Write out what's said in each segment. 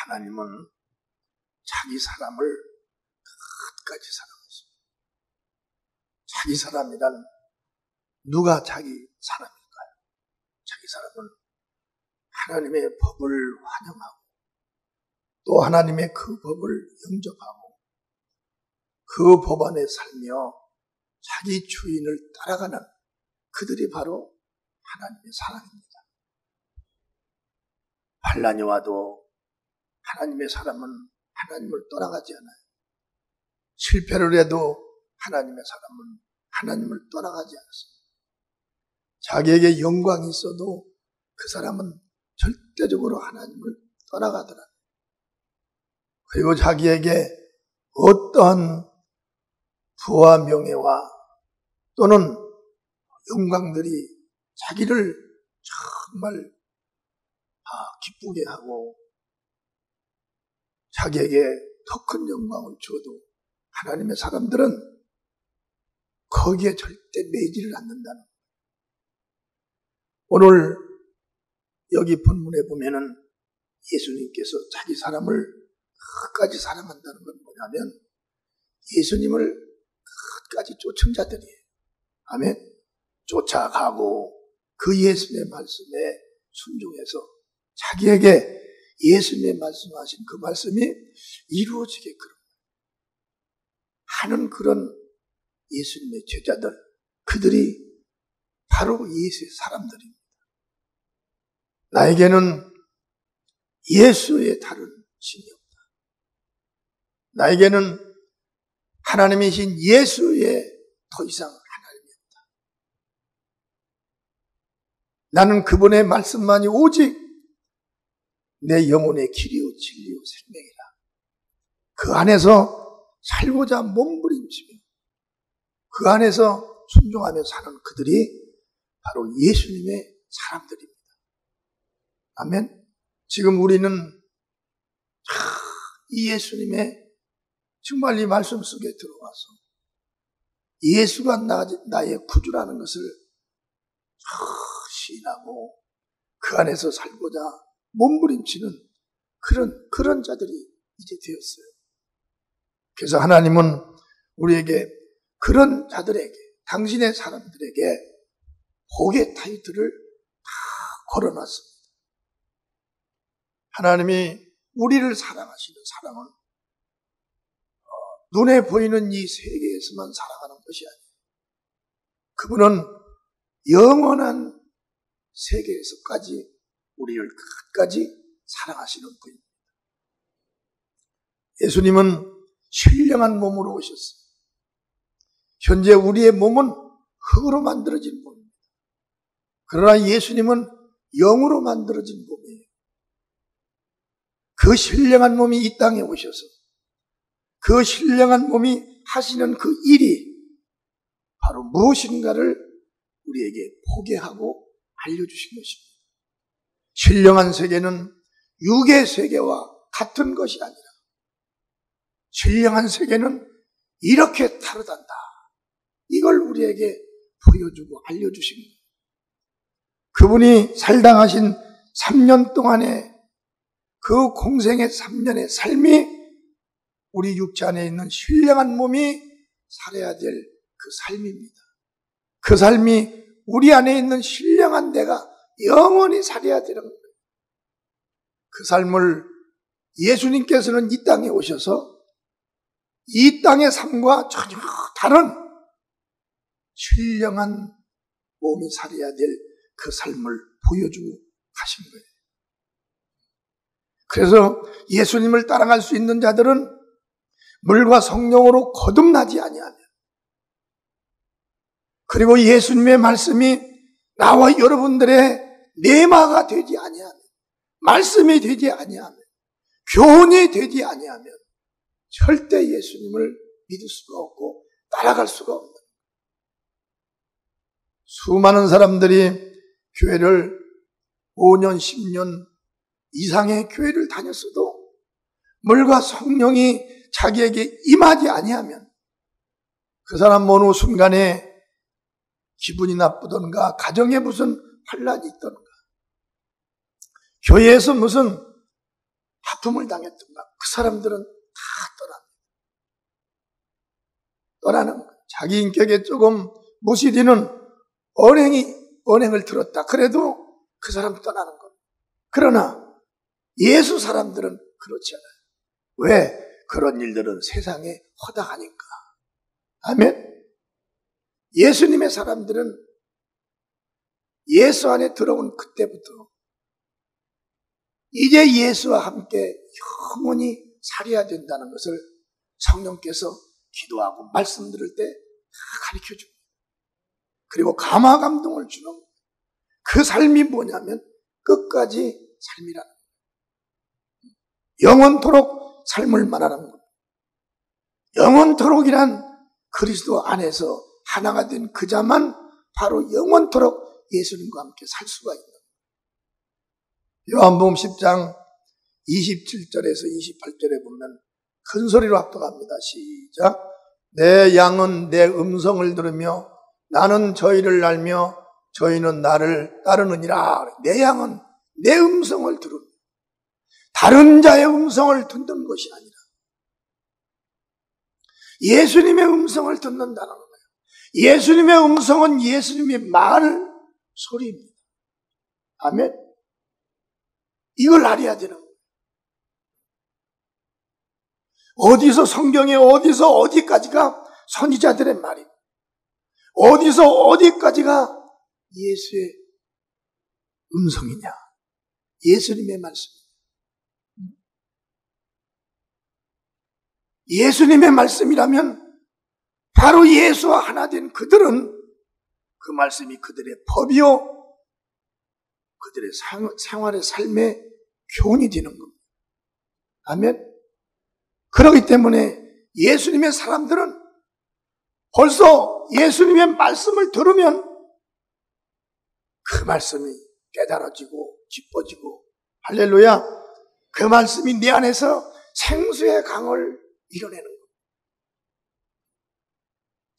하나님은 자기 사람을 끝까지 사랑하십니다. 자기 사람이란 누가 자기 사람일까요? 자기 사람은 하나님의 법을 환영하고 또 하나님의 그 법을 영접하고 그 법 안에 살며 자기 주인을 따라가는 그들이 바로 하나님의 사람입니다. 환난이 와도 하나님의 사람은 하나님을 떠나가지 않아요. 실패를 해도 하나님의 사람은 하나님을 떠나가지 않습니다. 자기에게 영광이 있어도 그 사람은 절대적으로 하나님을 떠나가더라. 그리고 자기에게 어떠한 부와 명예와 또는 영광들이 자기를 정말 기쁘게 하고 자기에게 더 큰 영광을 줘도 하나님의 사람들은 거기에 절대 매이지를 않는다는 거예요. 오늘 여기 본문에 보면은 예수님께서 자기 사람을 끝까지 사랑한다는 건 뭐냐면 예수님을 끝까지 쫓은 자들이에요. 아멘. 쫓아가고 그 예수님의 말씀에 순종해서 자기에게 예수님의 말씀하신 그 말씀이 이루어지게 하는 그런 예수님의 제자들, 그들이 바로 예수의 사람들입니다. 나에게는 예수의 다른 신이 없다. 나에게는 하나님이신 예수의 더 이상 하나님이 없다. 나는 그분의 말씀만이 오직 내 영혼의 길이요 진리요 생명이라. 그 안에서 살고자 몸부림치며 그 안에서 순종하며 사는 그들이 바로 예수님의 사람들입니다. 아멘. 지금 우리는 이 예수님의 정말 이 말씀 속에 들어와서 예수가 나의 구주라는 것을 시인하고 그 안에서 살고자 몸부림치는 그런 자들이 이제 되었어요. 그래서 하나님은 우리에게 그런 자들에게, 당신의 사람들에게 복의 타이틀을 다 걸어놨습니다. 하나님이 우리를 사랑하시는 사랑은 눈에 보이는 이 세계에서만 살아가는 것이 아니에요. 그분은 영원한 세계에서까지 우리를 끝까지 사랑하시는 분입니다. 예수님은 신령한 몸으로 오셨어요. 현재 우리의 몸은 흙으로 만들어진 몸입니다. 그러나 예수님은 영으로 만들어진 몸이에요. 그 신령한 몸이 이 땅에 오셔서 그 신령한 몸이 하시는 그 일이 바로 무엇인가를 우리에게 포개하고 알려주신 것입니다. 신령한 세계는 육의 세계와 같은 것이 아니라 신령한 세계는 이렇게 다르단다. 이걸 우리에게 보여주고 알려주신 거예요. 그분이 살당하신 3년 동안의 그 공생의 3년의 삶이 우리 육체 안에 있는 신령한 몸이 살아야 될 그 삶입니다. 그 삶이 우리 안에 있는 신령한 내가 영원히 살아야 되는 거예요. 그 삶을 예수님께서는 이 땅에 오셔서 이 땅의 삶과 전혀 다른 신령한 몸이 살아야 될 그 삶을 보여주고 가신 거예요. 그래서 예수님을 따라갈 수 있는 자들은 물과 성령으로 거듭나지 아니하며, 그리고 예수님의 말씀이 나와 여러분들의 내마가 되지 아니하며, 말씀이 되지 아니하며, 교훈이 되지 아니하며 절대 예수님을 믿을 수가 없고 따라갈 수가 없는 거예요. 수많은 사람들이 교회를 5년, 10년 이상의 교회를 다녔어도 물과 성령이 자기에게 임하지 아니하면 그 사람 어느 순간에 기분이 나쁘던가, 가정에 무슨 환란이 있던가, 교회에서 무슨 아픔을 당했던가 그 사람들은 다 떠나는 거예요. 자기 인격에 조금 무시리는 언행을 들었다. 그래도 그 사람 떠나는 거예요. 그러나 예수 사람들은 그렇지 않아요. 왜? 그런 일들은 세상에 허다하니까. 아멘. 예수님의 사람들은 예수 안에 들어온 그때부터 이제 예수와 함께 영원히 살아야 된다는 것을 성령께서 기도하고 말씀 들을 때 가르쳐 줍니다. 그리고 감화 감동을 주는 그 삶이 뭐냐면 끝까지 삶이라는 거예요. 영원토록 삶을 말하는 겁니다. 영원토록이란 그리스도 안에서 하나가 된 그 자만 바로 영원토록 예수님과 함께 살 수가 있는 거예요. 요한복음 10장 27절에서 28절에 보면 큰 소리로 합독합니다. 시작. 내 양은 내 음성을 들으며 나는 저희를 알며 저희는 나를 따르느니라. 내 양은 내 음성을 들으며 다른 자의 음성을 듣는 것이 아니라 예수님의 음성을 듣는다는 거예요. 예수님의 음성은 예수님의 말 소리입니다. 아멘. 이걸 알아야 되는 거예요. 어디서 성경에 어디서 어디까지가 선지자들의 말이고 어디서 어디까지가 예수의 음성이냐. 예수님의 말씀이냐. 예수님의 말씀이라면 바로 예수와 하나 된 그들은 그 말씀이 그들의 법이요 그들의 생활의 삶의 교훈이 되는 겁니다. 아멘. 그렇기 때문에 예수님의 사람들은 벌써 예수님의 말씀을 들으면 그 말씀이 깨달아지고 깊어지고 할렐루야. 그 말씀이 내 안에서 생수의 강을 이뤄내는 겁니다.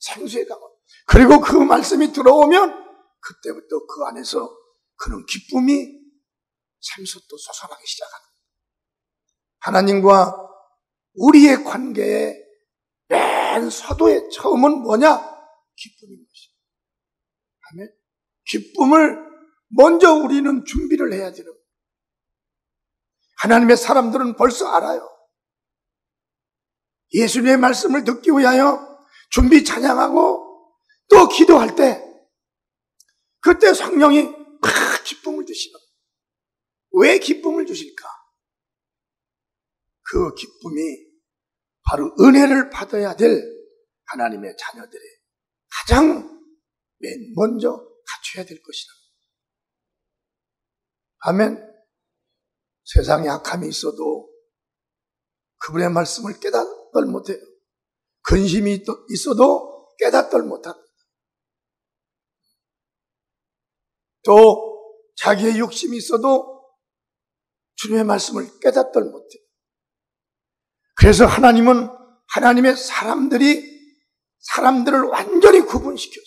생수의 강을. 그리고 그 말씀이 들어오면 그때부터 그 안에서 그런 기쁨이 샘솟도 솟아나기 시작하는 거예요. 하나님과 우리의 관계의 맨 서도의 처음은 뭐냐? 기쁨인 것이에요. 아멘. 기쁨을 먼저 우리는 준비를 해야 되는 거예요. 하나님의 사람들은 벌써 알아요. 예수님의 말씀을 듣기 위하여 준비 찬양하고 또 기도할 때 그때 성령이 막 기쁨을 주시는 거예요. 왜 기쁨을 주실까? 그 기쁨이 바로 은혜를 받아야 될 하나님의 자녀들의 가장 맨 먼저 갖춰야 될 것이다. 아멘. 세상에 악함이 있어도 그분의 말씀을 깨닫들 못해요. 근심이 있어도 깨닫들 못합니다. 또 자기의 욕심이 있어도 주님의 말씀을 깨닫들 못해요. 그래서 하나님은 하나님의 사람들을 완전히 구분시켜서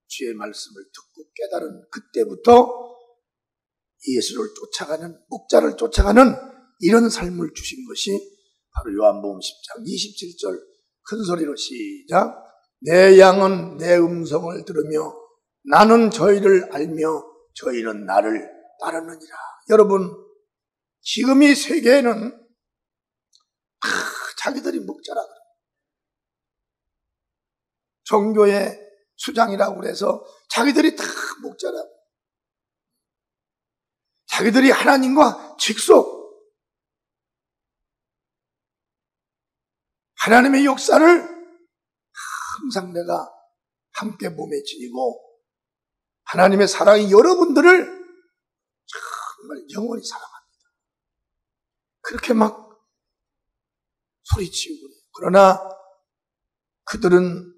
주의 말씀을 듣고 깨달은 그때부터 예수를 쫓아가는, 목자를 쫓아가는 이런 삶을 주신 것이 바로 요한복음 10장 27절 큰 소리로 시작. 내 양은 내 음성을 들으며 나는 저희를 알며 저희는 나를 따르느니라. 여러분, 지금 이 세계에는 다 자기들이 목자라 그래요. 종교의 수장이라고 그래서 자기들이 다 목자라고. 자기들이 하나님과 직속 하나님의 역사를 항상 내가 함께 몸에 지니고 하나님의 사랑이 여러분들을 정말 영원히 사랑합니다. 그렇게 막 소리치고 그래요. 그러나 그들은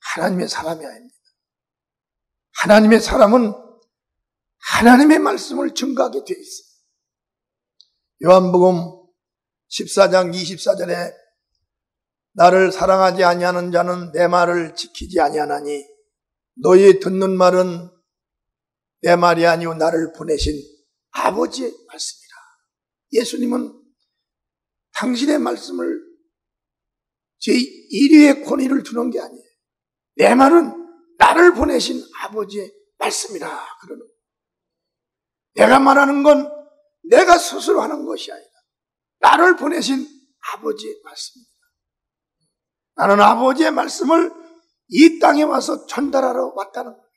하나님의 사람이 아닙니다. 하나님의 사람은 하나님의 말씀을 증거하게 되어 있어요. 요한복음 14장 24절에 나를 사랑하지 아니하는 자는 내 말을 지키지 아니하나니 너희 듣는 말은 내 말이 아니오 나를 보내신 아버지의 말씀이라. 예수님은 당신의 말씀을 제 1위의 권위를 두는 게 아니에요. 내 말은 나를 보내신 아버지의 말씀이라 그러는 거예요. 내가 말하는 건 내가 스스로 하는 것이 아니라 나를 보내신 아버지의 말씀입니다. 나는 아버지의 말씀을 이 땅에 와서 전달하러 왔다는 거예요.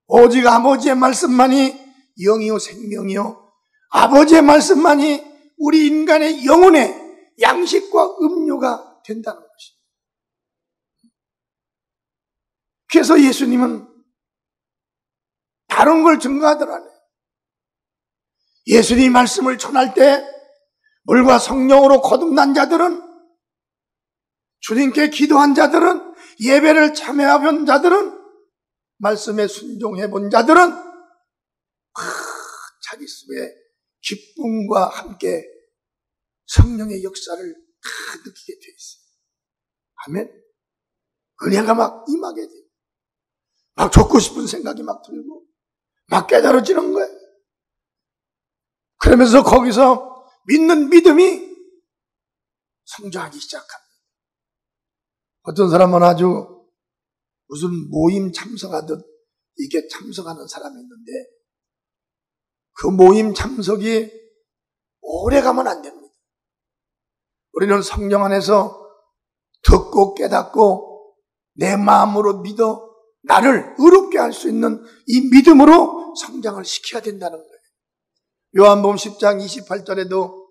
오직 아버지의 말씀만이 영이요 생명이요, 아버지의 말씀만이 우리 인간의 영혼의 양식과 음료가 된다는 것입니다. 그래서 예수님은 다른 걸 증거하더라 않아요. 예수님 말씀을 전할 때 물과 성령으로 거듭난 자들은, 주님께 기도한 자들은, 예배를 참여해본 자들은, 말씀에 순종해본 자들은 자기 속에 기쁨과 함께 성령의 역사를 다 느끼게 돼 있어요. 아멘. 은혜가 막 임하게 돼요. 막 좋고 싶은 생각이 막 들고 막 깨달아지는 거예요. 그러면서 거기서 믿는 믿음이 성장하기 시작합니다. 어떤 사람은 아주 무슨 모임 참석하듯 이게 참석하는 사람이 있는데 그 모임 참석이 오래 가면 안 됩니다. 우리는 성령 안에서 듣고 깨닫고 내 마음으로 믿어 나를 의롭게 할 수 있는 이 믿음으로 성장을 시켜야 된다는 거예요. 요한복음 10장 28절에도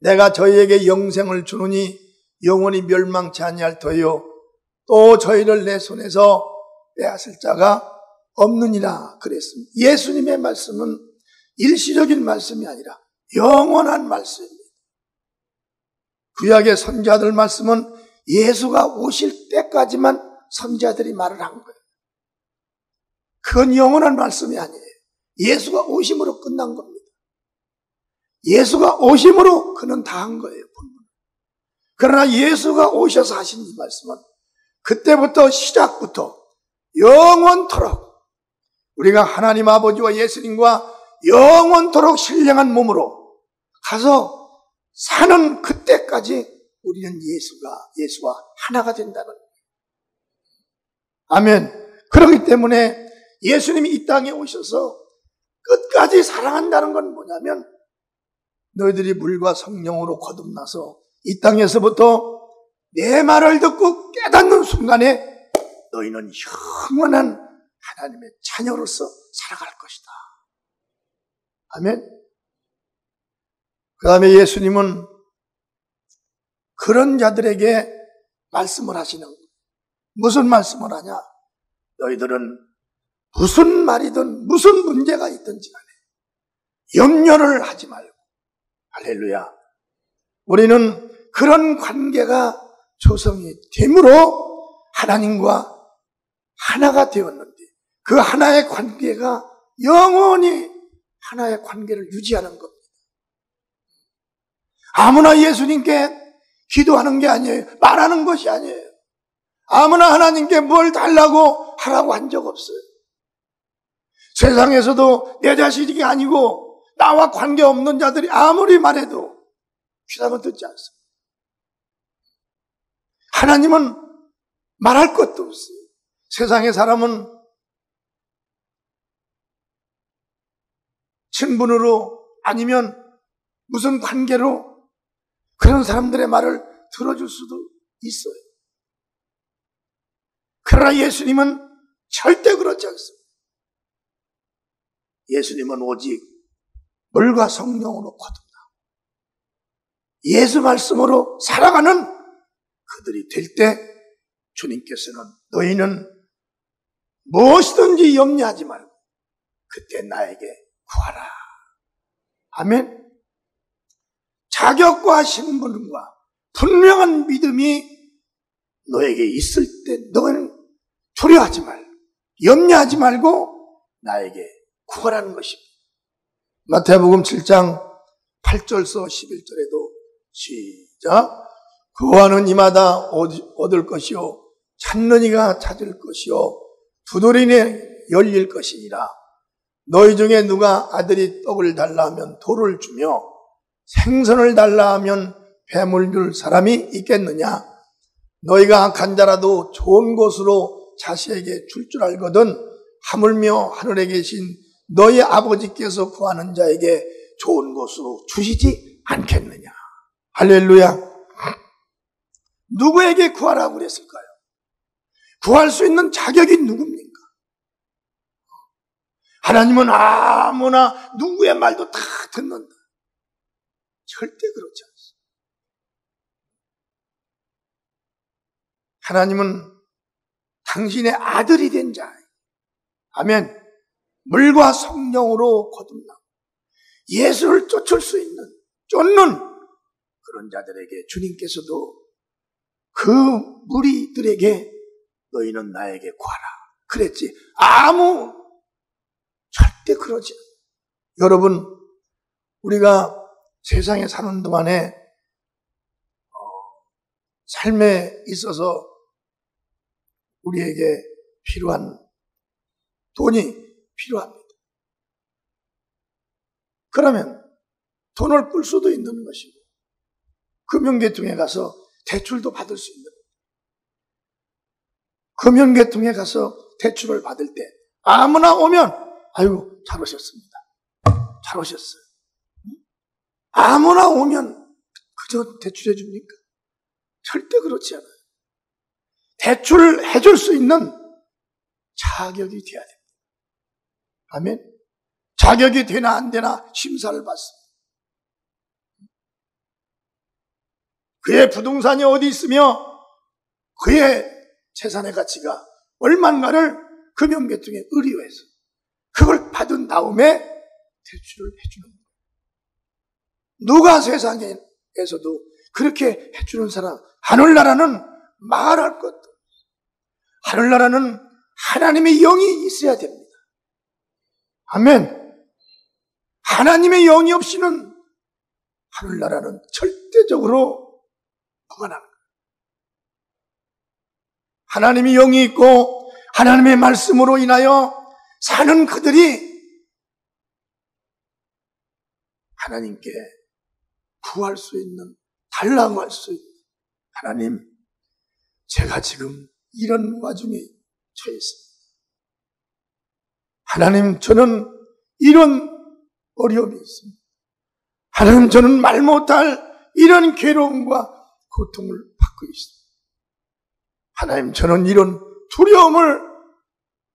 내가 저희에게 영생을 주노니 영원히 멸망치 아니할 터요 또 저희를 내 손에서 빼앗을 자가 없느니라 그랬습니다. 예수님의 말씀은 일시적인 말씀이 아니라 영원한 말씀입니다. 구약의 선지자들 말씀은 예수가 오실 때까지만 선지자들이 말을 한 거예요. 그건 영원한 말씀이 아니에요. 예수가 오심으로 끝난 겁니다. 예수가 오심으로 그는 다 한 거예요. 그러나 예수가 오셔서 하신 이 말씀은 그때부터 시작부터 영원토록 우리가 하나님 아버지와 예수님과 영원토록 신령한 몸으로 가서 사는 그때까지 우리는 예수와 하나가 된다는 거예요. 아멘. 그렇기 때문에 예수님이 이 땅에 오셔서 끝까지 사랑한다는 건 뭐냐면 너희들이 물과 성령으로 거듭나서 이 땅에서부터 내 말을 듣고 깨닫는 순간에 너희는 영원한 하나님의 자녀로서 살아갈 것이다. 아멘. 그 다음에 예수님은 그런 자들에게 말씀을 하시는 거예요. 무슨 말씀을 하냐? 너희들은 무슨 말이든 무슨 문제가 있든지 간에 염려를 하지 말고, 할렐루야. 우리는 그런 관계가 조성이 됨으로 하나님과 하나가 되었는데 그 하나의 관계가 영원히 하나의 관계를 유지하는 겁니다. 아무나 예수님께 기도하는 게 아니에요. 말하는 것이 아니에요. 아무나 하나님께 뭘 달라고 하라고 한 적 없어요. 세상에서도 내 자식이 아니고 나와 관계없는 자들이 아무리 말해도 귀담아 듣지 않습니다. 하나님은 말할 것도 없어요. 세상의 사람은 친분으로 아니면 무슨 관계로 그런 사람들의 말을 들어줄 수도 있어요. 그러나 예수님은 절대 그렇지 않습니다. 예수님은 오직 물과 성령으로 거듭나 예수 말씀으로 살아가는 그들이 될 때 주님께서는 너희는 무엇이든지 염려하지 말고 그때 나에게 구하라. 아멘. 자격과 신분과 분명한 믿음이 너에게 있을 때 너는 두려워하지 말고 염려하지 말고 나에게 구하라는 것입니다. 마태복음 7장 8절서 11절에도 시작. 구하는 이마다 얻을 것이요 찾는 이가 찾을 것이요 두드리니 열릴 것이니라. 너희 중에 누가 아들이 떡을 달라 하면 돌을 주며 생선을 달라 하면 뱀을 줄 사람이 있겠느냐? 너희가 악한 자라도 좋은 곳으로 자식에게 줄 줄 알거든 하물며 하늘에 계신 너희 아버지께서 구하는 자에게 좋은 곳으로 주시지 않겠느냐? 할렐루야. 누구에게 구하라고 그랬을까요? 구할 수 있는 자격이 누굽니까? 하나님은 아무나 누구의 말도 다 듣는다. 절대 그렇지 않습니다. 하나님은 당신의 아들이 된 자, 아멘, 물과 성령으로 거듭나고 예수를 쫓을 수 있는, 쫓는 그런 자들에게 주님께서도 그 무리들에게 너희는 나에게 구하라 그랬지. 절대 그러지 않아요. 여러분, 우리가 세상에 사는 동안에 삶에 있어서 우리에게 필요한 돈이 필요합니다. 그러면 돈을 꿀 수도 있는 것이고 금융계통에 가서 대출도 받을 수 있는 거예요. 금융계통에 가서 대출을 받을 때 아무나 오면 아이고 잘 오셨습니다. 잘 오셨어요. 아무나 오면 그저 대출해 줍니까? 절대 그렇지 않아요. 대출을 해줄 수 있는 자격이 돼야 됩니다. 아멘. 자격이 되나 안 되나 심사를 받습니다. 그의 부동산이 어디 있으며 그의 재산의 가치가 얼마인가를 금융계통에 의뢰해서 그걸 받은 다음에 대출을 해주는 거예요. 누가 세상에서도 그렇게 해주는 사람, 하늘나라는 말할 것도 없어요. 하늘나라는 하나님의 영이 있어야 됩니다. 아멘. 하나님의 영이 없이는 하늘나라는 절대적으로 불가능합니다. 하나님의 영이 있고 하나님의 말씀으로 인하여 사는 그들이 하나님께 구할 수 있는, 달라고 할 수 있는, 하나님, 제가 지금 이런 와중에 처해 있습니다. 하나님, 저는 이런 어려움이 있습니다. 하나님, 저는 말 못할 이런 괴로움과 고통을 받고 있습니다. 하나님, 저는 이런 두려움을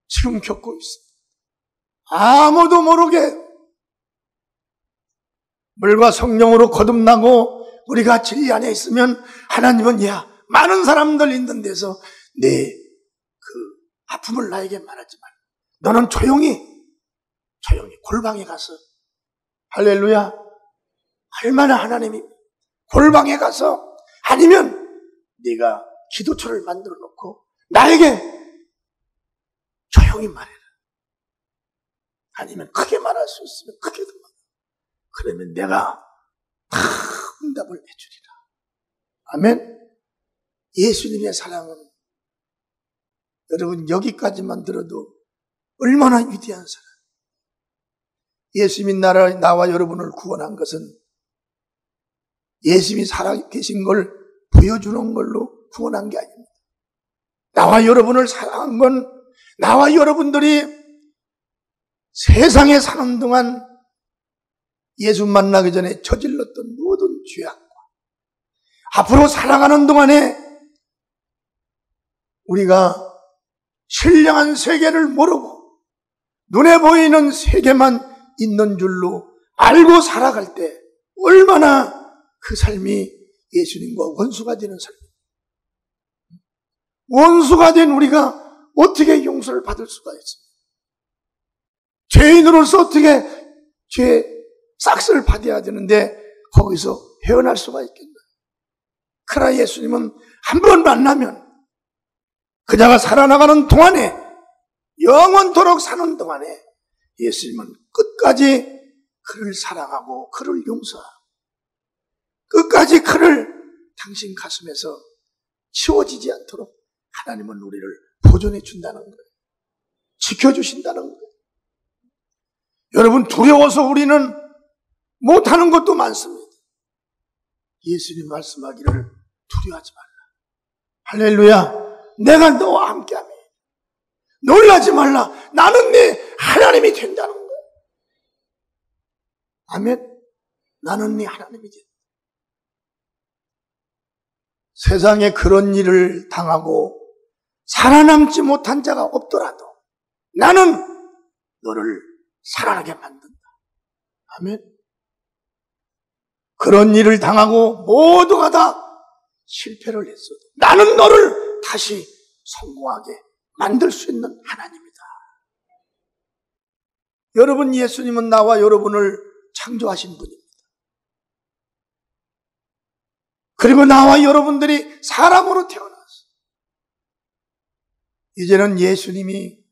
지금 겪고 있습니다. 아무도 모르게 물과 성령으로 거듭나고 우리가 진리 안에 있으면 하나님은 많은 사람들 있는 데서 내 그 아픔을 나에게 말하지 마. 너는 조용히 골방에 가서, 할렐루야, 얼마나 하나님이 골방에 가서, 아니면 네가 기도처를 만들어 놓고 나에게 조용히 말해라. 아니면 크게 말할 수 있으면 크게도 말해. 그러면 내가 다 응답을 해주리라. 아멘. 예수님의 사랑은 여러분 여기까지만 들어도 얼마나 위대한 사랑. 예수님이 나와 여러분을 구원한 것은 예수님이 살아계신 걸 보여주는 걸로 구원한 게 아닙니다. 나와 여러분을 사랑한 건 나와 여러분들이 세상에 사는 동안 예수 만나기 전에 저질렀던 모든 죄악과 앞으로 살아가는 동안에 우리가 신령한 세계를 모르고 눈에 보이는 세계만 있는 줄로 알고 살아갈 때 얼마나 그 삶이 예수님과 원수가 되는 삶입니다. 원수가 된 우리가 어떻게 용서를 받을 수가 있습니까? 죄인으로서 어떻게 죄 싹스를 받아야 되는데 거기서 헤어날 수가 있겠나? 그러나 예수님은 한 번 만나면 그자가 살아나가는 동안에, 영원토록 사는 동안에 예수님은 끝까지 그를 사랑하고 그를 용서하고 끝까지 그를 당신 가슴에서 치워지지 않도록 하나님은 우리를 보존해 준다는 거예요. 지켜주신다는 거예요. 여러분, 두려워서 우리는 못하는 것도 많습니다. 예수님 말씀하기를 두려워하지 말라. 할렐루야. 내가 너와 함께하며 놀라지 말라. 나는 네 하나님이 된다는 거예요. 아멘. 나는 네 하나님이 된다. 세상에 그런 일을 당하고 살아남지 못한 자가 없더라도 나는 너를 살아나게 만든다. 아멘. 그런 일을 당하고 모두가 다 실패를 했어도 나는 너를 다시 성공하게 만들 수 있는 하나님이다. 여러분, 예수님은 나와 여러분을 창조하신 분입니다. 그리고 나와 여러분들이 사람으로 태어났어요. 이제는 예수님이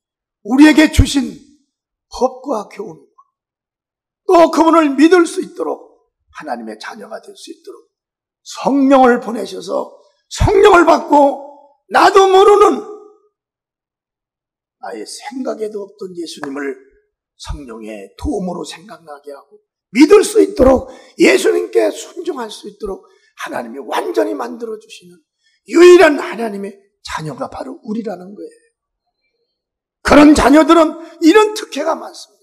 우리에게 주신 법과 교훈과 또 그분을 믿을 수 있도록 하나님의 자녀가 될 수 있도록 성령을 보내셔서 성령을 받고 나도 모르는 나의 생각에도 없던 예수님을 성령의 도움으로 생각나게 하고 믿을 수 있도록 예수님께 순종할 수 있도록 하나님이 완전히 만들어주시는 유일한 하나님의 자녀가 바로 우리라는 거예요. 그런 자녀들은 이런 특혜가 많습니다.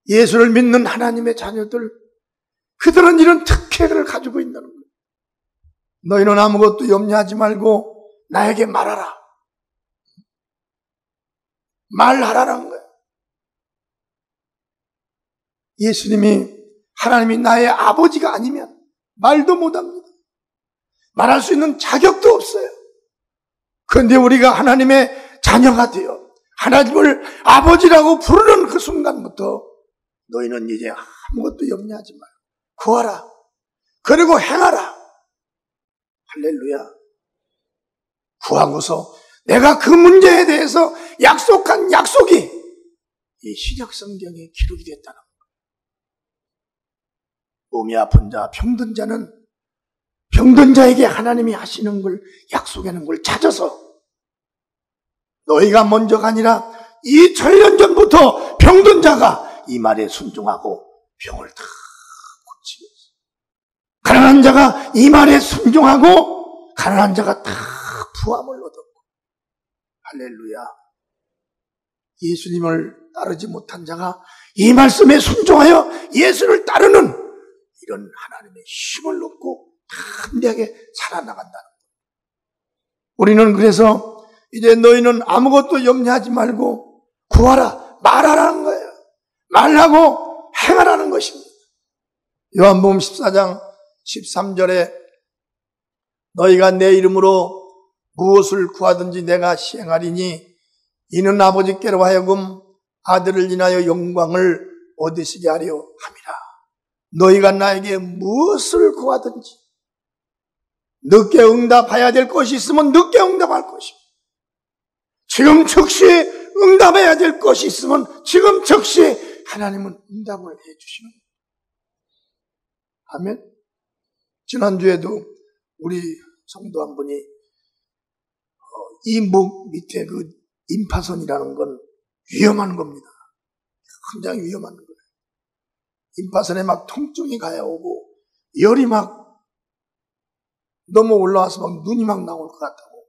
예수를 믿는 하나님의 자녀들, 그들은 이런 특혜를 가지고 있다는 거예요. 너희는 아무것도 염려하지 말고 나에게 말하라. 말하라는 거예요. 예수님이 하나님이 나의 아버지가 아니면 말도 못합니다. 말할 수 있는 자격도 없어요. 그런데 우리가 하나님의 자녀가 되어 하나님을 아버지라고 부르는 그 순간부터 너희는 이제 아무것도 염려하지 말고 구하라. 그리고 행하라. 할렐루야. 구하고서 내가 그 문제에 대해서 약속한 약속이 이 신약 성경에 기록이 됐다는 거예요. 몸이 아픈 자, 병든 자는 병든 자에게 하나님이 하시는 걸, 약속하는 걸 찾아서 너희가 먼저가 아니라 2000년 전부터 병든 자가 이 말에 순종하고 병을 다 고치고, 가난한 자가 이 말에 순종하고 가난한 자가 다 부함을 얻었고, 할렐루야. 예수님을 따르지 못한 자가 이 말씀에 순종하여 예수를 따르는 이런 하나님의 힘을 얻고 담대하게 살아나간다는 거예요. 우리는 그래서 이제 너희는 아무것도 염려하지 말고 구하라, 말하라는 거예요. 말하고 행하라는 것입니다. 요한복음 14장 13절에 너희가 내 이름으로 무엇을 구하든지 내가 시행하리니 이는 아버지께로 하여금 아들을 인하여 영광을 얻으시게 하려 함이라. 너희가 나에게 무엇을 구하든지 늦게 응답해야 될 것이 있으면 늦게 응답할 것이고, 지금 즉시 응답해야 될 것이 있으면 지금 즉시 하나님은 응답을 해주시는 거예요. 아멘. 지난주에도 우리 성도 한 분이 이 목 밑에 그 임파선이라는 건 위험한 겁니다. 굉장히 위험한 거예요. 임파선에 막 통증이 가야오고 열이 막 너무 올라와서 막 눈이 막 나올 것 같다고.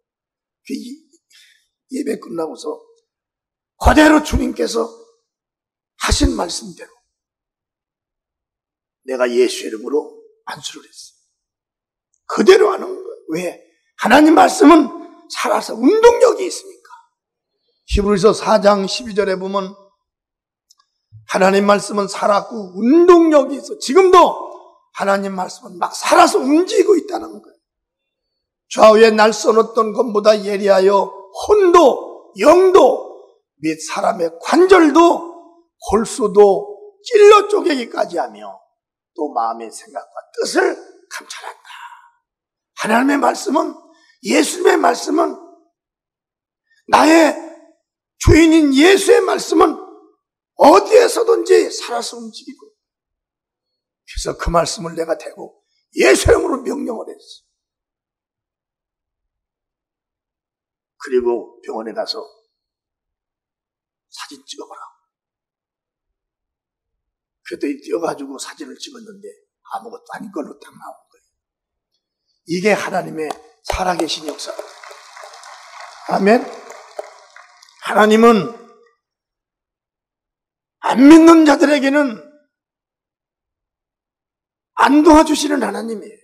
예배 끝나고서 그대로 주님께서 하신 말씀대로 내가 예수 이름으로 안수를 했어요. 그대로 하는 거예요. 왜? 하나님 말씀은 살아서 운동력이 있으니까. 히브리서 4장 12절에 보면 하나님 말씀은 살았고 운동력이 있어. 지금도 하나님 말씀은 막 살아서 움직이고 있다는 거예요. 좌우에 날선 것보다 예리하여 혼도 영도 및 사람의 관절도 골수도 찔러 쪼개기까지 하며 또 마음의 생각과 뜻을 감찰한다. 하나님의 말씀은, 예수님의 말씀은, 나의 주인인 예수의 말씀은 어디에서든지 살아서 움직이고, 그래서 그 말씀을 내가 대고 예수 이름으로 명령을 했어. 그리고 병원에 가서 사진 찍어보라. 그랬더니 뛰어가지고 사진을 찍었는데 아무것도 아닌 걸로 딱 나온 거예요. 이게 하나님의 살아계신 역사. 아멘. 하나님은 안 믿는 자들에게는 안 도와주시는 하나님이에요.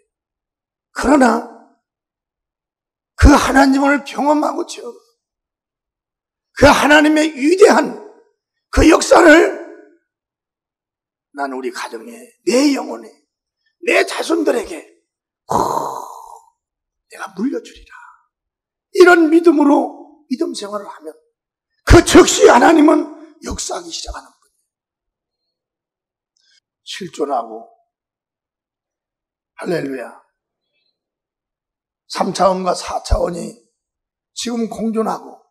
그러나 그 하나님을 경험하고 체험, 그 하나님의 위대한 그 역사를 나는 우리 가정에, 내 영혼에, 내 자손들에게 내가 물려주리라. 이런 믿음으로 믿음 생활을 하면 그 즉시 하나님은 역사하기 시작하는 거예요. 실존하고 할렐루야. 3차원과 4차원이 지금 공존하고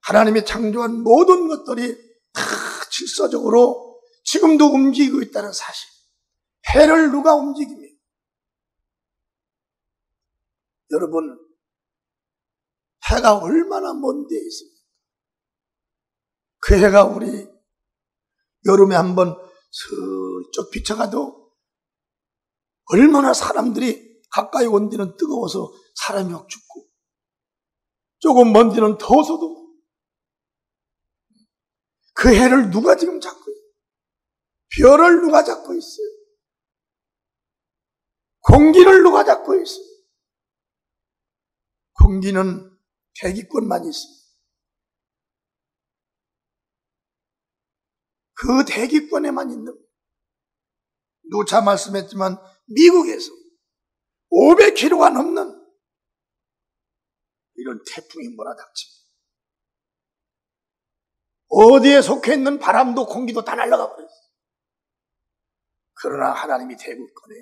하나님이 창조한 모든 것들이 다 질서적으로 지금도 움직이고 있다는 사실. 해를 누가 움직이며? 여러분, 해가 얼마나 먼 데에 있습니까? 그 해가 우리 여름에 한번 슬쩍 비쳐가도 얼마나 사람들이 가까이 온 데는 뜨거워서 사람이 확 죽고 조금 먼 데는 더워서도 그 해를 누가 지금 잡고 있어요? 별을 누가 잡고 있어요? 공기를 누가 잡고 있어요? 공기는 대기권만 있습니다. 그 대기권에만 있는, 누차 말씀했지만 미국에서 500km가 넘는 이런 태풍이 몰아닥칩니다. 어디에 속해 있는 바람도 공기도 다 날아가 버렸어요. 그러나 하나님이 대기권에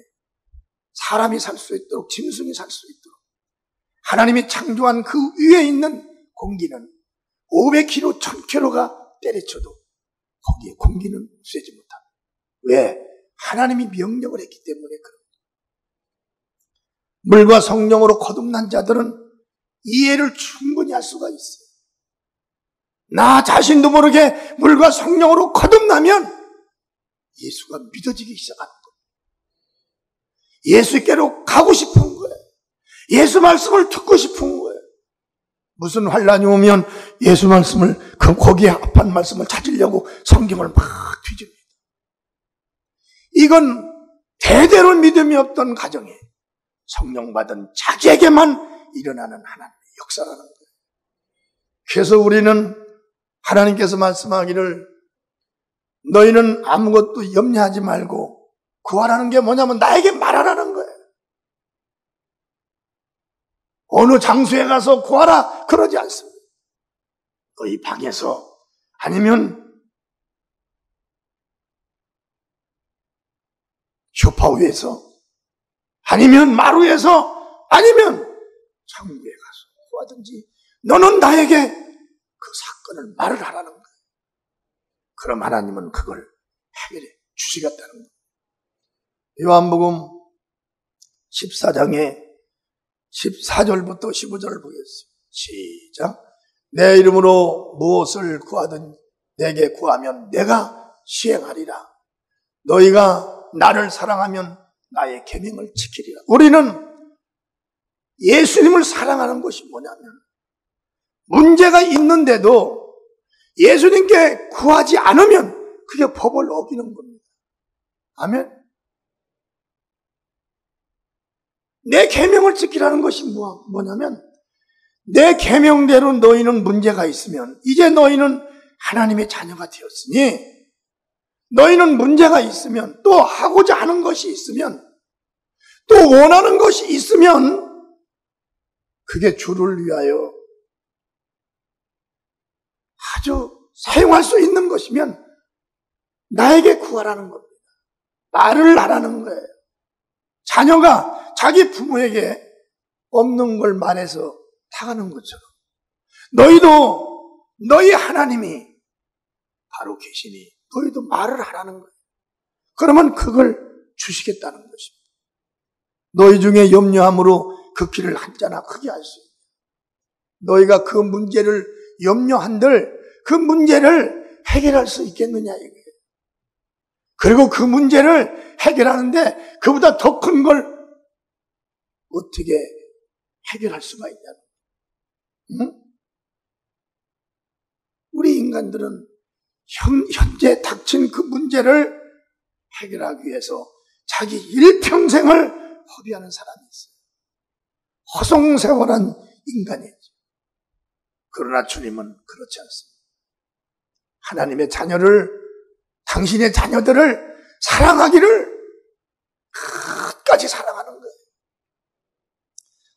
사람이 살 수 있도록, 짐승이 살 수 있도록 하나님이 창조한 그 위에 있는 공기는 500km, 1000km가 때려쳐도 거기에 공기는 없애지 못합니다. 왜? 하나님이 명령을 했기 때문에 그렇습니다. 물과 성령으로 거듭난 자들은 이해를 충분히 할 수가 있어요. 나 자신도 모르게 물과 성령으로 거듭나면 예수가 믿어지기 시작하는 거예요. 예수께로 가고 싶은 거예요. 예수 말씀을 듣고 싶은 거예요. 무슨 환란이 오면 예수 말씀을, 거기에 합한 말씀을 찾으려고 성경을 막 뒤집니다. 이건 대대로 믿음이 없던 가정에 성령 받은 자기에게만 일어나는 하나님의 역사라는 거예요. 그래서 우리는 하나님께서 말씀하기를 너희는 아무것도 염려하지 말고 구하라는 게 뭐냐면 나에게 말하라는 거예요. 어느 장소에 가서 구하라 그러지 않습니다. 너희 방에서 아니면 소파 위에서 아니면 마루에서 아니면 창고에 가서 구하든지 너는 나에게 그 사건을 말을 하라는 거예요. 그럼 하나님은 그걸 해결해 주시겠다는 거예요. 요한복음 14장에 14절부터 15절을 보겠습니다. 시작. 내 이름으로 무엇을 구하든 내게 구하면 내가 시행하리라. 너희가 나를 사랑하면 나의 계명을 지키리라. 우리는 예수님을 사랑하는 것이 뭐냐면 문제가 있는데도 예수님께 구하지 않으면 그게 법을 어기는 겁니다. 아멘. 내 계명을 지키라는 것이 뭐냐면 내 계명대로 너희는 문제가 있으면 이제 너희는 하나님의 자녀가 되었으니 너희는 문제가 있으면 또 하고자 하는 것이 있으면 또 원하는 것이 있으면 그게 주를 위하여 아주 사용할 수 있는 것이면 나에게 구하라는 겁니다. 말을 하라는 거예요. 자녀가 자기 부모에게 없는 걸 말해서 타가는 것처럼 너희도 너희 하나님이 바로 계시니 너희도 말을 하라는 거예요. 그러면 그걸 주시겠다는 것입니다. 너희 중에 염려함으로 그 길을 한자나 크게 할 수 있다. 너희가 그 문제를 염려한들 그 문제를 해결할 수 있겠느냐 이거예요. 그리고 그 문제를 해결하는데 그보다 더 큰 걸 어떻게 해결할 수가 있냐고. 응? 우리 인간들은 현재 닥친 그 문제를 해결하기 위해서 자기 일평생을 허비하는 사람이 있어요. 허송세월한 인간이죠. 그러나 주님은 그렇지 않습니다. 하나님의 자녀를, 당신의 자녀들을 사랑하기를 끝까지 사랑하는 거예요.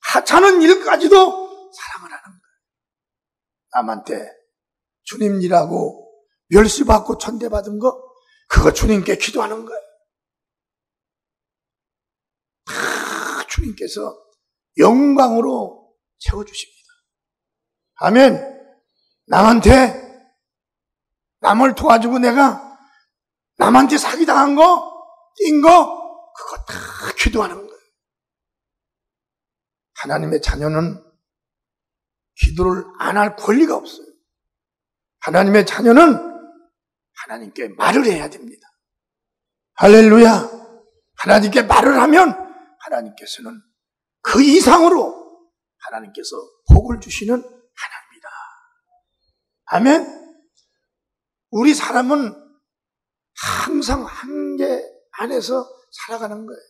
하찮은 일까지도 사랑을 하는 거예요. 남한테 주님 일하고 멸시받고 천대받은 거, 그거 주님께 기도하는 거예요. 다 주님께서 영광으로 채워주십니다. 아멘. 남을 도와주고 내가 남한테 사기당한 거, 뛴 거, 그거 다 기도하는 거예요. 하나님의 자녀는 기도를 안 할 권리가 없어요. 하나님의 자녀는 하나님께 말을 해야 됩니다. 할렐루야. 하나님께 말을 하면 하나님께서는 그 이상으로 하나님께서 복을 주시는 하나님이다. 아멘. 우리 사람은 항상 한계 안에서 살아가는 거예요.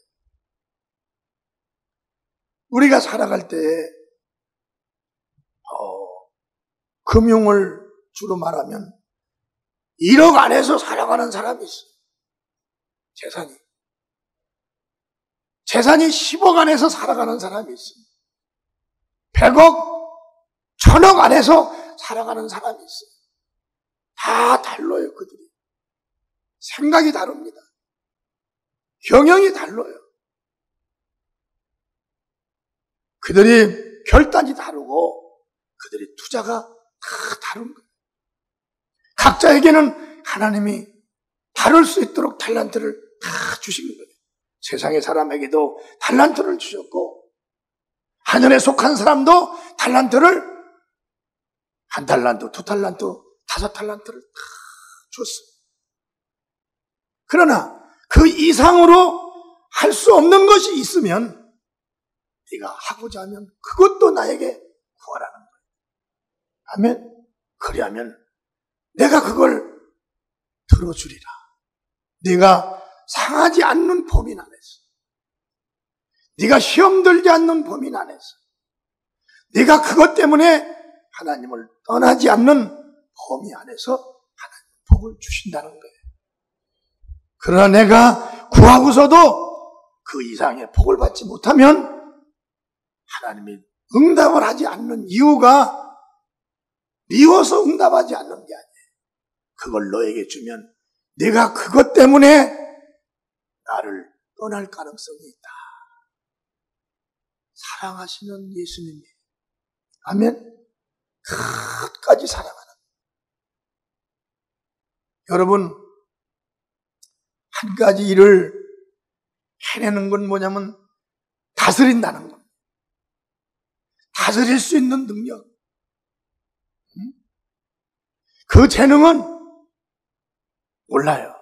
우리가 살아갈 때 금융을 주로 말하면 1억 안에서 살아가는 사람이 있어요. 재산이 10억 안에서 살아가는 사람이 있어요. 100억, 1000억 안에서 살아가는 사람이 있어요. 다 달라요, 그들이. 생각이 다릅니다. 경영이 달라요. 그들이 결단이 다르고 그들이 투자가 다 다른 거예요. 각자에게는 하나님이 다룰 수 있도록 달란트를 다 주신 거예요. 세상의 사람에게도 달란트를 주셨고 하늘에 속한 사람도 달란트를 1달란트, 2달란트, 5달란트를 다 줬어요. 그러나 그 이상으로 할 수 없는 것이 있으면 네가 하고자 하면 그것도 나에게 구하라는 거예요. 아멘. 그리하면 내가 그걸 들어주리라. 네가 상하지 않는 범위 안에서, 네가 시험 들지 않는 범위 안에서, 네가 그것 때문에 하나님을 떠나지 않는 범위 안에서 하나님 복을 주신다는 거예요. 그러나 내가 구하고서도 그 이상의 복을 받지 못하면 하나님이 응답을 하지 않는 이유가 미워서 응답하지 않는 게 아니에요. 그걸 너에게 주면 네가 그것 때문에 나를 떠날 가능성이 있다. 사랑하시는 예수님이, 아멘. 끝까지 사랑하는. 여러분, 한 가지 일을 해내는 건 뭐냐면 다스린다는 겁니다. 다스릴 수 있는 능력. 그 재능은 몰라요.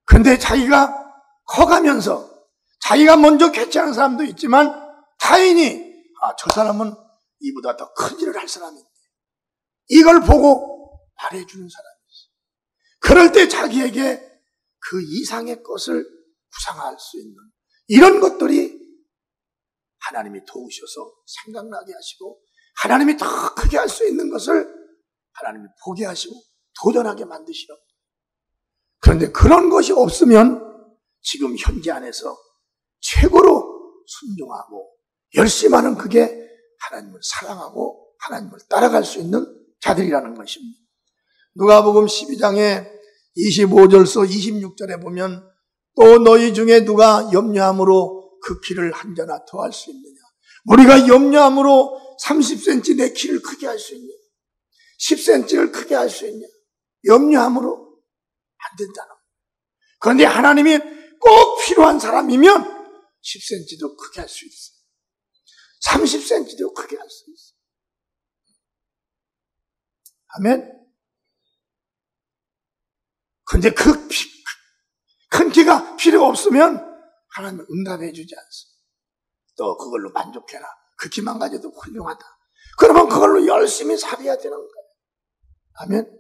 그런데 자기가 커가면서 자기가 먼저 개최하는 사람도 있지만 타인이 저 사람은 이보다 더 큰 일을 할 사람인데 이걸 보고 말해주는 사람이 있어요. 그럴 때 자기에게 그 이상의 것을 구상할 수 있는 이런 것들이 하나님이 도우셔서 생각나게 하시고 하나님이 더 크게 할 수 있는 것을 하나님이 보게 하시고 도전하게 만드시는. 그런데 그런 것이 없으면 지금 현재 안에서 최고로 순종하고 열심하는 그게 하나님을 사랑하고 하나님을 따라갈 수 있는 자들이라는 것입니다. 누가복음 12장에 25절서 26절에 보면 또 너희 중에 누가 염려함으로 그 키를 한 자나 더 할 수 있느냐? 우리가 염려함으로 30cm 내 키를 크게 할 수 있냐? 10cm를 크게 할 수 있냐? 염려함으로 안 된다는 거예요. 그런데 하나님이 꼭 필요한 사람이면 10cm도 크게 할 수 있어요. 30cm도 크게 할 수 있어요. 아멘. 근데 그 큰 키가 필요 없으면 하나님은 응답해 주지 않습니다. 또 그걸로 만족해라. 그 키만 가져도 훌륭하다. 그러면 그걸로 열심히 살아야 되는 거예요. 아멘.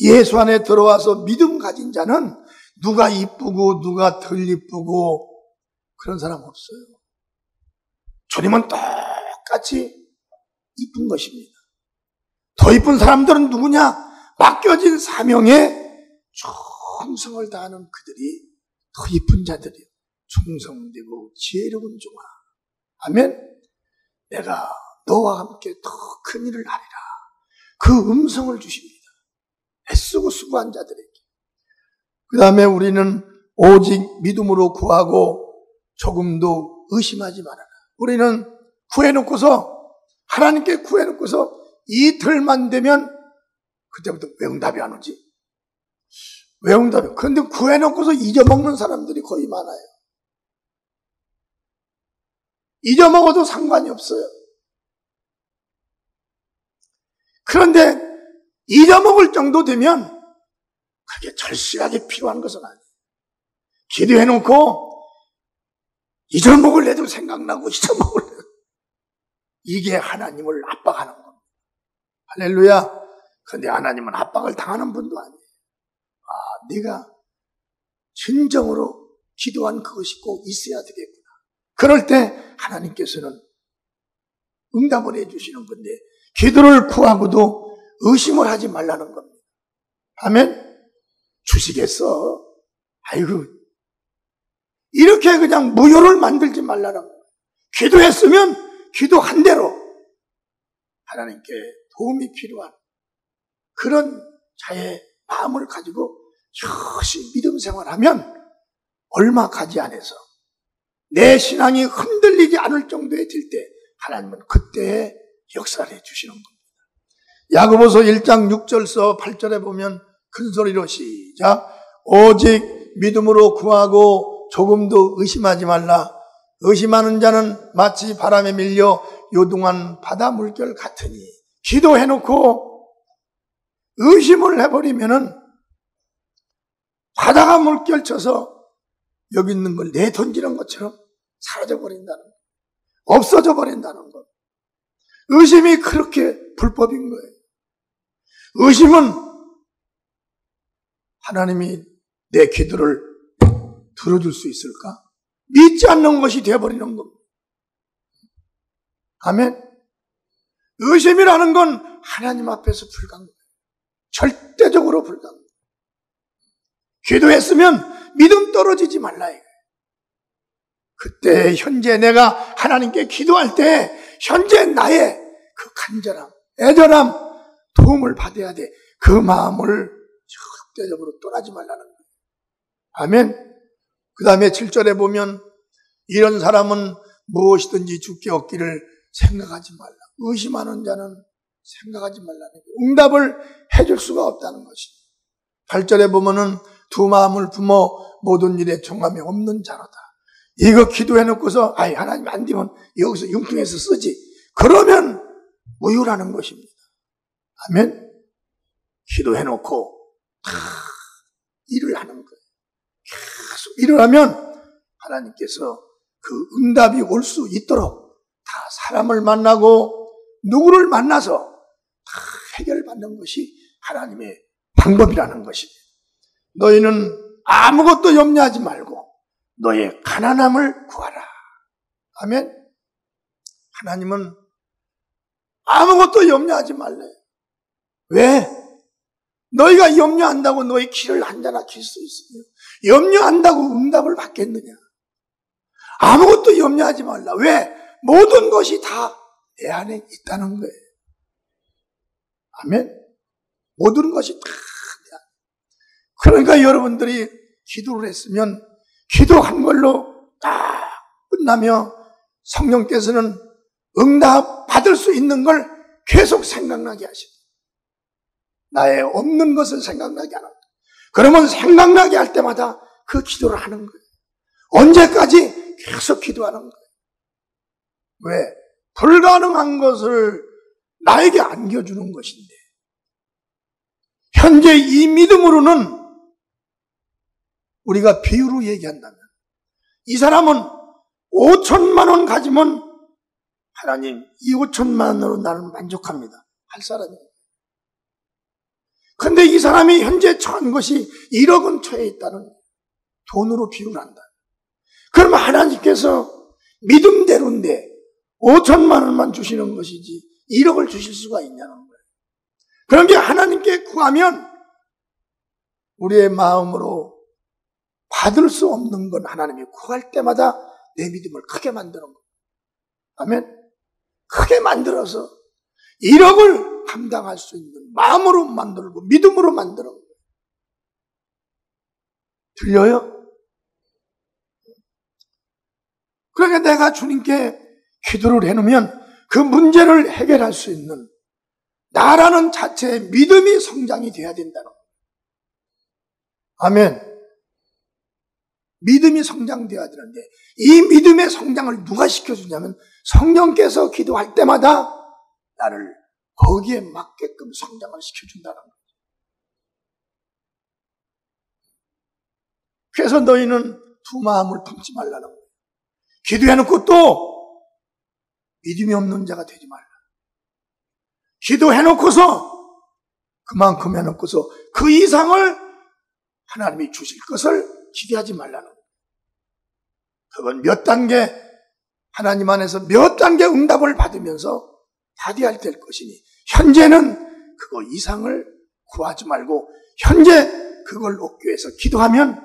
예수 안에 들어와서 믿음 가진 자는 누가 이쁘고 누가 덜 이쁘고 그런 사람 없어요. 주님은 똑같이 이쁜 것입니다. 더 이쁜 사람들은 누구냐? 맡겨진 사명에 충성을 다하는 그들이 더 이쁜 자들이요. 충성되고 지혜로운 종아. 아멘. 내가 너와 함께 더 큰 일을 하리라. 그 음성을 주십니다. 애쓰고 수고한 자들에게. 그 다음에 우리는 오직 믿음으로 구하고 조금도 의심하지 말아라. 우리는 구해놓고서 하나님께 구해놓고서 이틀만 되면 그때부터 왜 응답이 안 오지? 왜 응답이? 그런데 구해놓고서 잊어먹는 사람들이 거의 많아요. 잊어먹어도 상관이 없어요. 그런데 잊어먹을 정도 되면 그게 절실하게 필요한 것은 아니에요. 기도해놓고 잊어먹을래도 생각나고 잊어먹을래도 이게 하나님을 압박하는 겁니다. 할렐루야. 그런데 하나님은 압박을 당하는 분도 아니에요. 네가 진정으로 기도한 그것이 꼭 있어야 되겠구나. 그럴 때 하나님께서는 응답을 해주시는 건데 기도를 구하고도 의심을 하지 말라는 겁니다. 아멘? 주시겠어. 아이고. 이렇게 그냥 무효를 만들지 말라는 거예요. 기도했으면 기도한 대로 하나님께 도움이 필요한 그런 자의 마음을 가지고 열심히 믿음 생활하면 얼마 가지 않아서 내 신앙이 흔들리지 않을 정도에 될 때 하나님은 그때에 역사를 해주시는 겁니다. 야고보서 1장 6절서 8절에 보면 큰 소리로 시작. 오직 믿음으로 구하고 조금도 의심하지 말라. 의심하는 자는 마치 바람에 밀려 요동한 바다 물결 같으니. 기도해놓고 의심을 해버리면은 바다가 물결 쳐서 여기 있는 걸 내던지는 것처럼 사라져버린다는 것. 없어져 버린다는 것. 의심이 그렇게 불법인 거예요. 의심은 하나님이 내 기도를 들어줄 수 있을까? 믿지 않는 것이 되어버리는 겁니다. 아멘. 의심이라는 건 하나님 앞에서 불가능해요. 절대적으로 불가능해요. 기도했으면 믿음 떨어지지 말라 이거예요. 그때 현재 내가 하나님께 기도할 때 현재 나의 그 간절함, 애절함, 도움을 받아야 돼. 그 마음을 절대적으로 떠나지 말라는 거예요. 아멘. 그 다음에 7절에 보면 이런 사람은 무엇이든지 주께 얻기를 생각하지 말라. 의심하는 자는 생각하지 말라는 거예요. 응답을 해줄 수가 없다는 것입니다. 8절에 보면은 두 마음을 품어 모든 일에 정함이 없는 자로다. 이거 기도해놓고서 아이 하나님 안 되면 여기서 융통해서 쓰지. 그러면 무효라는 것입니다. 아멘. 기도해놓고 다 일을 하는 거예요. 계속 일을 하면 하나님께서 그 응답이 올 수 있도록 다 사람을 만나고 누구를 만나서 다 해결받는 것이 하나님의 방법이라는 것입니다. 너희는 아무것도 염려하지 말고 너의 가난함을 구하라. 아멘. 하나님은 아무것도 염려하지 말래. 왜? 너희가 염려한다고 너희 길을 한자나 길 수 있으며 염려한다고 응답을 받겠느냐? 아무것도 염려하지 말라. 왜? 모든 것이 다 내 안에 있다는 거예요. 아멘. 모든 것이 다 내 안에. 그러니까 여러분들이 기도를 했으면 기도한 걸로 딱 끝나며 성령께서는 응답 받을 수 있는 걸 계속 생각나게 하십니다. 나의 없는 것을 생각나게 하는 거예요. 그러면 생각나게 할 때마다 그 기도를 하는 거예요. 언제까지? 계속 기도하는 거예요. 왜? 불가능한 것을 나에게 안겨주는 것인데 현재 이 믿음으로는 우리가 비유로 얘기한다면 이 사람은 5천만 원 가지면 하나님 이 5천만 원으로 나는 만족합니다 할 사람이에요. 그런데 이 사람이 현재 처한 것이 1억 원 처해 있다는 돈으로 비유를 한다. 그러면 하나님께서 믿음대로인데 5천만 원만 주시는 것이지 1억을 주실 수가 있냐는 거예요. 그런 게 하나님께 구하면 우리의 마음으로 받을 수 없는 건 하나님이 구할 때마다 내 믿음을 크게 만드는 거예요. 아멘. 크게 만들어서 1억을 감당할 수 있는 마음으로 만들고 믿음으로 만드는 거예요. 들려요? 그러니까 내가 주님께 기도를 해놓으면 그 문제를 해결할 수 있는 나라는 자체의 믿음이 성장이 돼야 된다는 거예요. 아멘. 믿음이 성장돼야 되는데 이 믿음의 성장을 누가 시켜주냐면 성령께서 기도할 때마다 나를 거기에 맞게끔 성장을 시켜준다는 거예요. 그래서 너희는 두 마음을 품지 말라는 거예요. 기도해놓고 또 믿음이 없는 자가 되지 말라. 기도해놓고서 그만큼 해놓고서 그 이상을 하나님이 주실 것을 기대하지 말라는 거예요. 그건 몇 단계 하나님 안에서 몇 단계 응답을 받으면서 받아야 될 것이니 현재는 그거 이상을 구하지 말고 현재 그걸 얻기 위해서 기도하면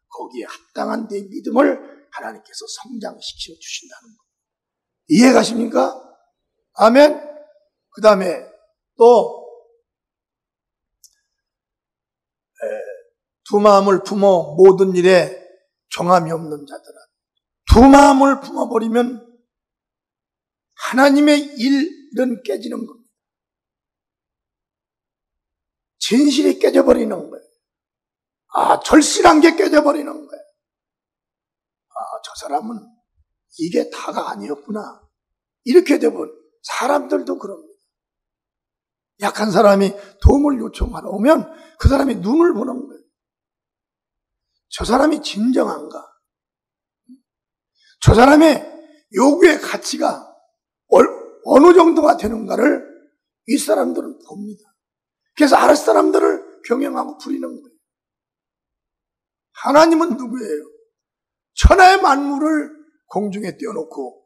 거기에 합당한 내 믿음을 하나님께서 성장시켜 주신다는 것. 이해 가십니까? 아멘. 그 다음에 또 두 마음을 품어 모든 일에 정함이 없는 자들아. 두 마음을 품어버리면 하나님의 일은 깨지는 겁니다. 진실이 깨져버리는 거예요. 절실한 게 깨져버리는 거예요. 저 사람은 이게 다가 아니었구나. 이렇게 되면 사람들도 그럽니다. 약한 사람이 도움을 요청하러 오면 그 사람이 눈을 보는 거예요. 저 사람이 진정한가? 저 사람의 요구의 가치가 어느 정도가 되는가를 이 사람들은 봅니다. 그래서 아랫 사람들을 경영하고 부리는 거예요. 하나님은 누구예요? 천하의 만물을 공중에 띄워놓고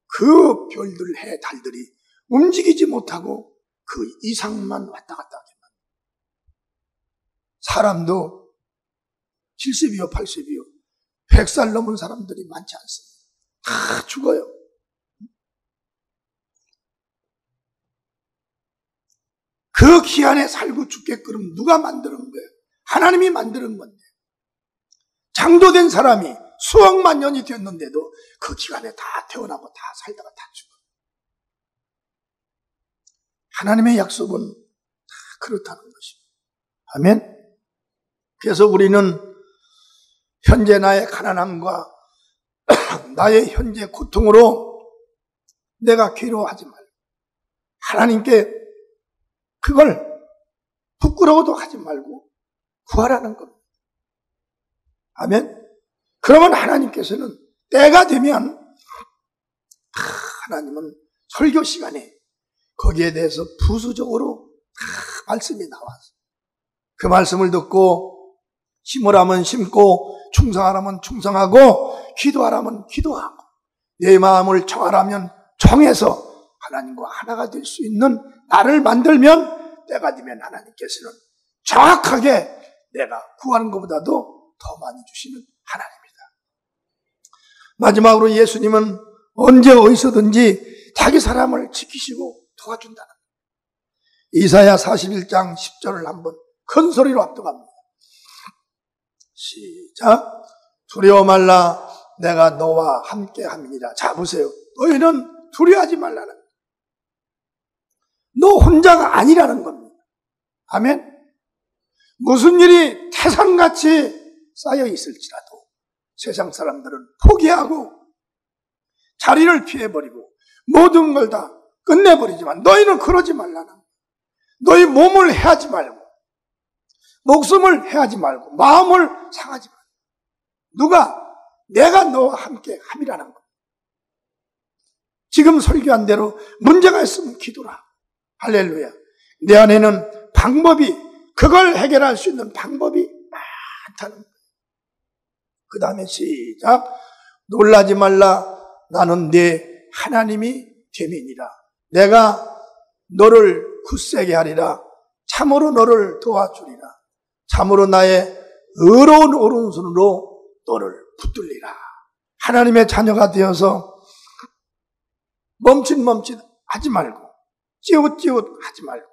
그 별들, 해, 달들이 움직이지 못하고 그 이상만 왔다 갔다 하지만 사람도 70이요, 80이요, 100살 넘은 사람들이 많지 않습니다. 다 죽어요. 그 기한에 살고 죽게끔 누가 만드는 거예요? 하나님이 만드는 건데. 장도된 사람이 수억만 년이 되었는데도 그 기간에 다 태어나고 다 살다가 다 죽어요. 하나님의 약속은 다 그렇다는 것입니다. 아멘. 그래서 우리는 현재 나의 가난함과 나의 현재 고통으로 내가 괴로워하지 말고 하나님께 그걸 부끄러워도 하지 말고 구하라는 겁니다. 아멘. 그러면 하나님께서는 때가 되면 하나님은 설교 시간에 거기에 대해서 부수적으로 말씀이 나와서 그 말씀을 듣고 심으라면 심고 충성하라면 충성하고 기도하라면 기도하고 내 마음을 정하라면 정해서 하나님과 하나가 될 수 있는 나를 만들면 때가 되면 하나님께서는 정확하게 내가 구하는 것보다도 더 많이 주시는 하나님입니다. 마지막으로 예수님은 언제 어디서든지 자기 사람을 지키시고 도와준다는 거예요. 이사야 41장 10절을 한번 큰 소리로 합독합니다. 시작. 두려워 말라 내가 너와 함께 함이니라. 자 보세요. 너희는 두려워하지 말라는 거예요. 너 혼자가 아니라는 겁니다. 아멘. 무슨 일이 태산같이 쌓여 있을지라도 세상 사람들은 포기하고 자리를 피해버리고 모든 걸 다 끝내버리지만 너희는 그러지 말라는 거예요. 너희 몸을 해하지 말고 목숨을 해하지 말고 마음을 상하지 말고 누가 내가 너와 함께 함이라는 것. 지금 설교한 대로 문제가 있으면 기도라. 할렐루야. 내 안에는 방법이, 그걸 해결할 수 있는 방법이 많다는 거예요. 그 다음에 시작. 놀라지 말라. 나는 네 하나님이 됨이니라. 내가 너를 굳세게 하리라. 참으로 너를 도와주리라. 참으로 나의 의로운 오른손으로 너를 붙들리라. 하나님의 자녀가 되어서 멈칫 하지 말고 찌웃찌웃 하지 말고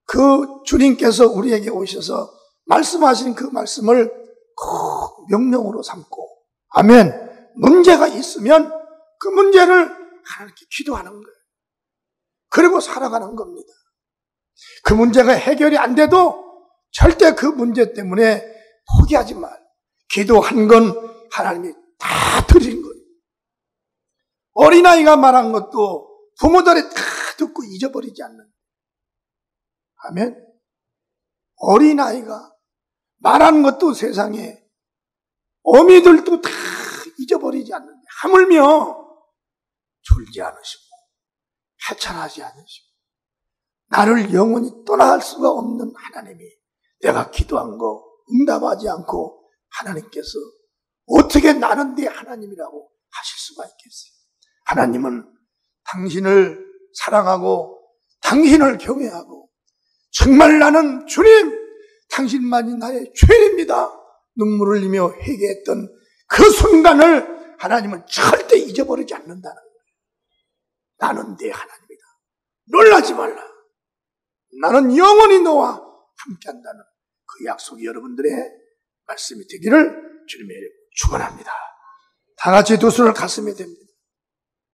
그 주님께서 우리에게 오셔서 말씀하신 그 말씀을 꼭 명령으로 삼고 아멘. 문제가 있으면 그 문제를 하나님께 기도하는 거예요. 그리고 살아가는 겁니다. 그 문제가 해결이 안 돼도 절대 그 문제 때문에 포기하지 말. 기도한 건 하나님이 다 드린 거예요. 어린아이가 말한 것도 부모들이 다 듣고 잊어버리지 않는 거예요. 아멘. 어린아이가 말한 것도 세상에 어미들도 다 잊어버리지 않는데 하물며 졸지 않으시고 해찰하지 않으시고 나를 영원히 떠나갈 수가 없는 하나님이 내가 기도한 거 응답하지 않고 하나님께서 어떻게 나는 네 하나님이라고 하실 수가 있겠어요? 하나님은 당신을 사랑하고 당신을 경외하고 정말 나는 주님 당신만이 나의 죄인입니다. 눈물을 흘리며 회개했던 그 순간을 하나님은 절대 잊어버리지 않는다는 거예요. 나는 네 하나님이다. 놀라지 말라. 나는 영원히 너와 함께한다는 그 약속이 여러분들의 말씀이 되기를 주님의 이름으로 축원합니다. 다 같이 두 손을 가슴에 댑니다.